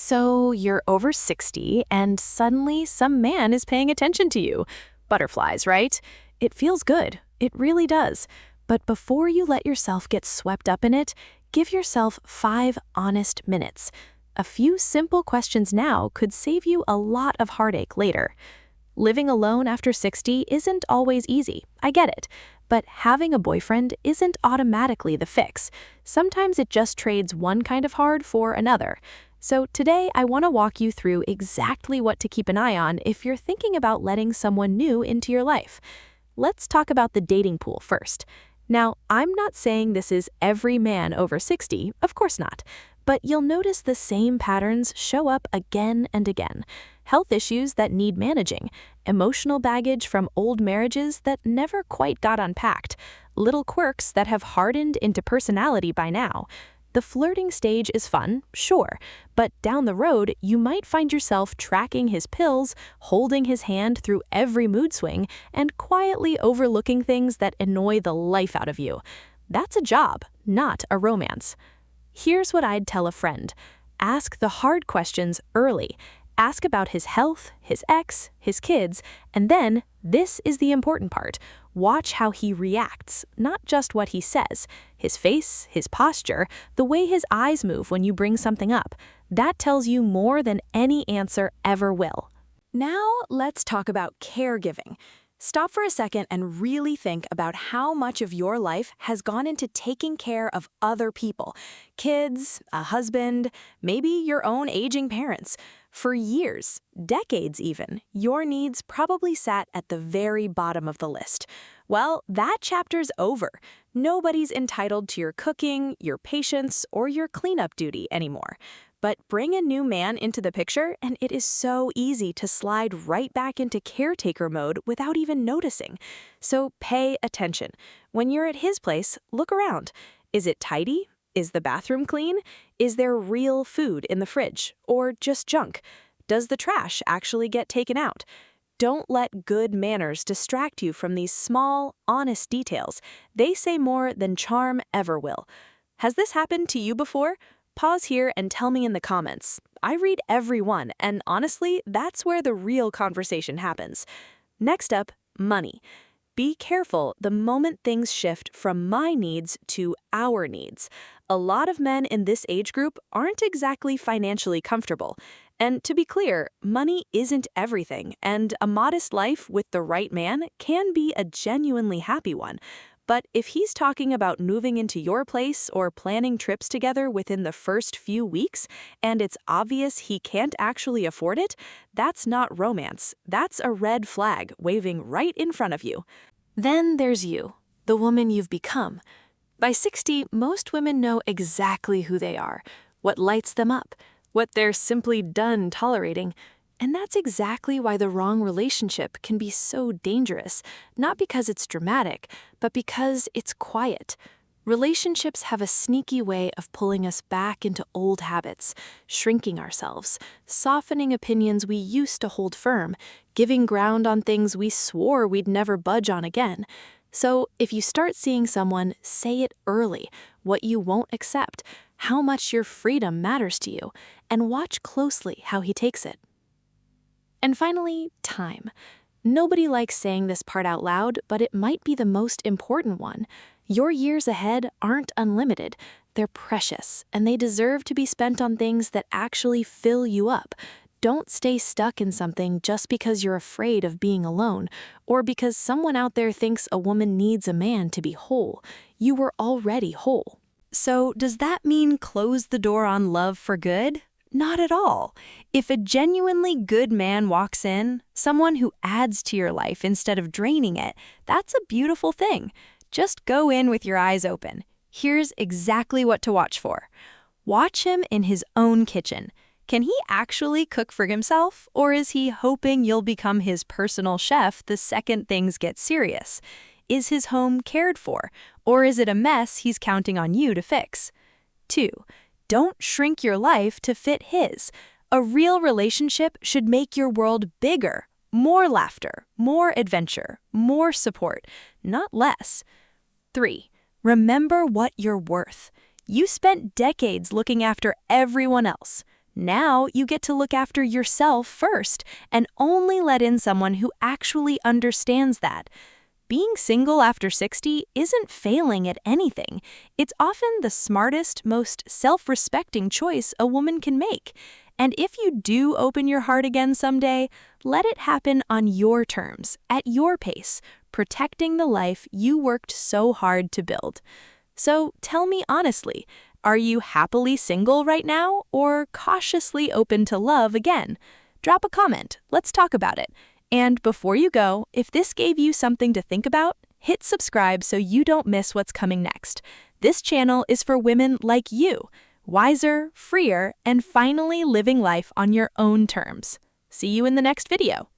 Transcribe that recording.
So you're over 60 and suddenly some man is paying attention to you. Butterflies, right? It feels good. It really does. But before you let yourself get swept up in it, give yourself 5 honest minutes. A few simple questions now could save you a lot of heartache later. Living alone after 60 isn't always easy, I get it. But having a boyfriend isn't automatically the fix. Sometimes it just trades one kind of hard for another. So today I want to walk you through exactly what to keep an eye on if you're thinking about letting someone new into your life. Let's talk about the dating pool first. Now, I'm not saying this is every man over 60, of course not. But you'll notice the same patterns show up again and again. Health issues that need managing, emotional baggage from old marriages that never quite got unpacked, little quirks that have hardened into personality by now. The flirting stage is fun, sure, but down the road, you might find yourself tracking his pills, holding his hand through every mood swing, and quietly overlooking things that annoy the life out of you. That's a job, not a romance. Here's what I'd tell a friend. Ask the hard questions early. Ask about his health, his ex, his kids, and then, this is the important part, watch how he reacts, not just what he says. His face, his posture, the way his eyes move when you bring something up. That tells you more than any answer ever will. Now, let's talk about caregiving. Stop for a second and really think about how much of your life has gone into taking care of other people. Kids, a husband, maybe your own aging parents. For years, decades even, your needs probably sat at the very bottom of the list. Well, that chapter's over. Nobody's entitled to your cooking, your patience, or your cleanup duty anymore. But bring a new man into the picture, and it is so easy to slide right back into caretaker mode without even noticing. So pay attention. When you're at his place, look around. Is it tidy? Is the bathroom clean? Is there real food in the fridge? Or just junk? Does the trash actually get taken out? Don't let good manners distract you from these small, honest details. They say more than charm ever will. Has this happened to you before? Pause here and tell me in the comments. I read every one, and honestly, that's where the real conversation happens. Next up, money. Be careful the moment things shift from my needs to our needs. A lot of men in this age group aren't exactly financially comfortable. And to be clear, money isn't everything, and a modest life with the right man can be a genuinely happy one. But if he's talking about moving into your place or planning trips together within the first few weeks, and it's obvious he can't actually afford it, that's not romance. That's a red flag waving right in front of you. Then there's you, the woman you've become. By 60, most women know exactly who they are, what lights them up, what they're simply done tolerating. And that's exactly why the wrong relationship can be so dangerous, not because it's dramatic, but because it's quiet. Relationships have a sneaky way of pulling us back into old habits, shrinking ourselves, softening opinions we used to hold firm, giving ground on things we swore we'd never budge on again. So if you start seeing someone, say it early, what you won't accept, how much your freedom matters to you, and watch closely how he takes it. And finally, time. Nobody likes saying this part out loud, but it might be the most important one. Your years ahead aren't unlimited. They're precious, and they deserve to be spent on things that actually fill you up. Don't stay stuck in something just because you're afraid of being alone, or because someone out there thinks a woman needs a man to be whole. You were already whole. So does that mean close the door on love for good? Not at all. If a genuinely good man walks in, someone who adds to your life instead of draining it, that's a beautiful thing. Just go in with your eyes open. Here's exactly what to watch for. Watch him in his own kitchen. Can he actually cook for himself, or is he hoping you'll become his personal chef the second things get serious? Is his home cared for, or is it a mess he's counting on you to fix? 2. Don't shrink your life to fit his. A real relationship should make your world bigger, more laughter, more adventure, more support, not less. 3. Remember what you're worth. You spent decades looking after everyone else. Now you get to look after yourself first and only let in someone who actually understands that. Being single after 60 isn't failing at anything. It's often the smartest, most self-respecting choice a woman can make. And if you do open your heart again someday, let it happen on your terms, at your pace, protecting the life you worked so hard to build. So tell me honestly, are you happily single right now or cautiously open to love again? Drop a comment. Let's talk about it. And before you go, if this gave you something to think about, hit subscribe so you don't miss what's coming next. This channel is for women like you, wiser, freer, and finally living life on your own terms. See you in the next video.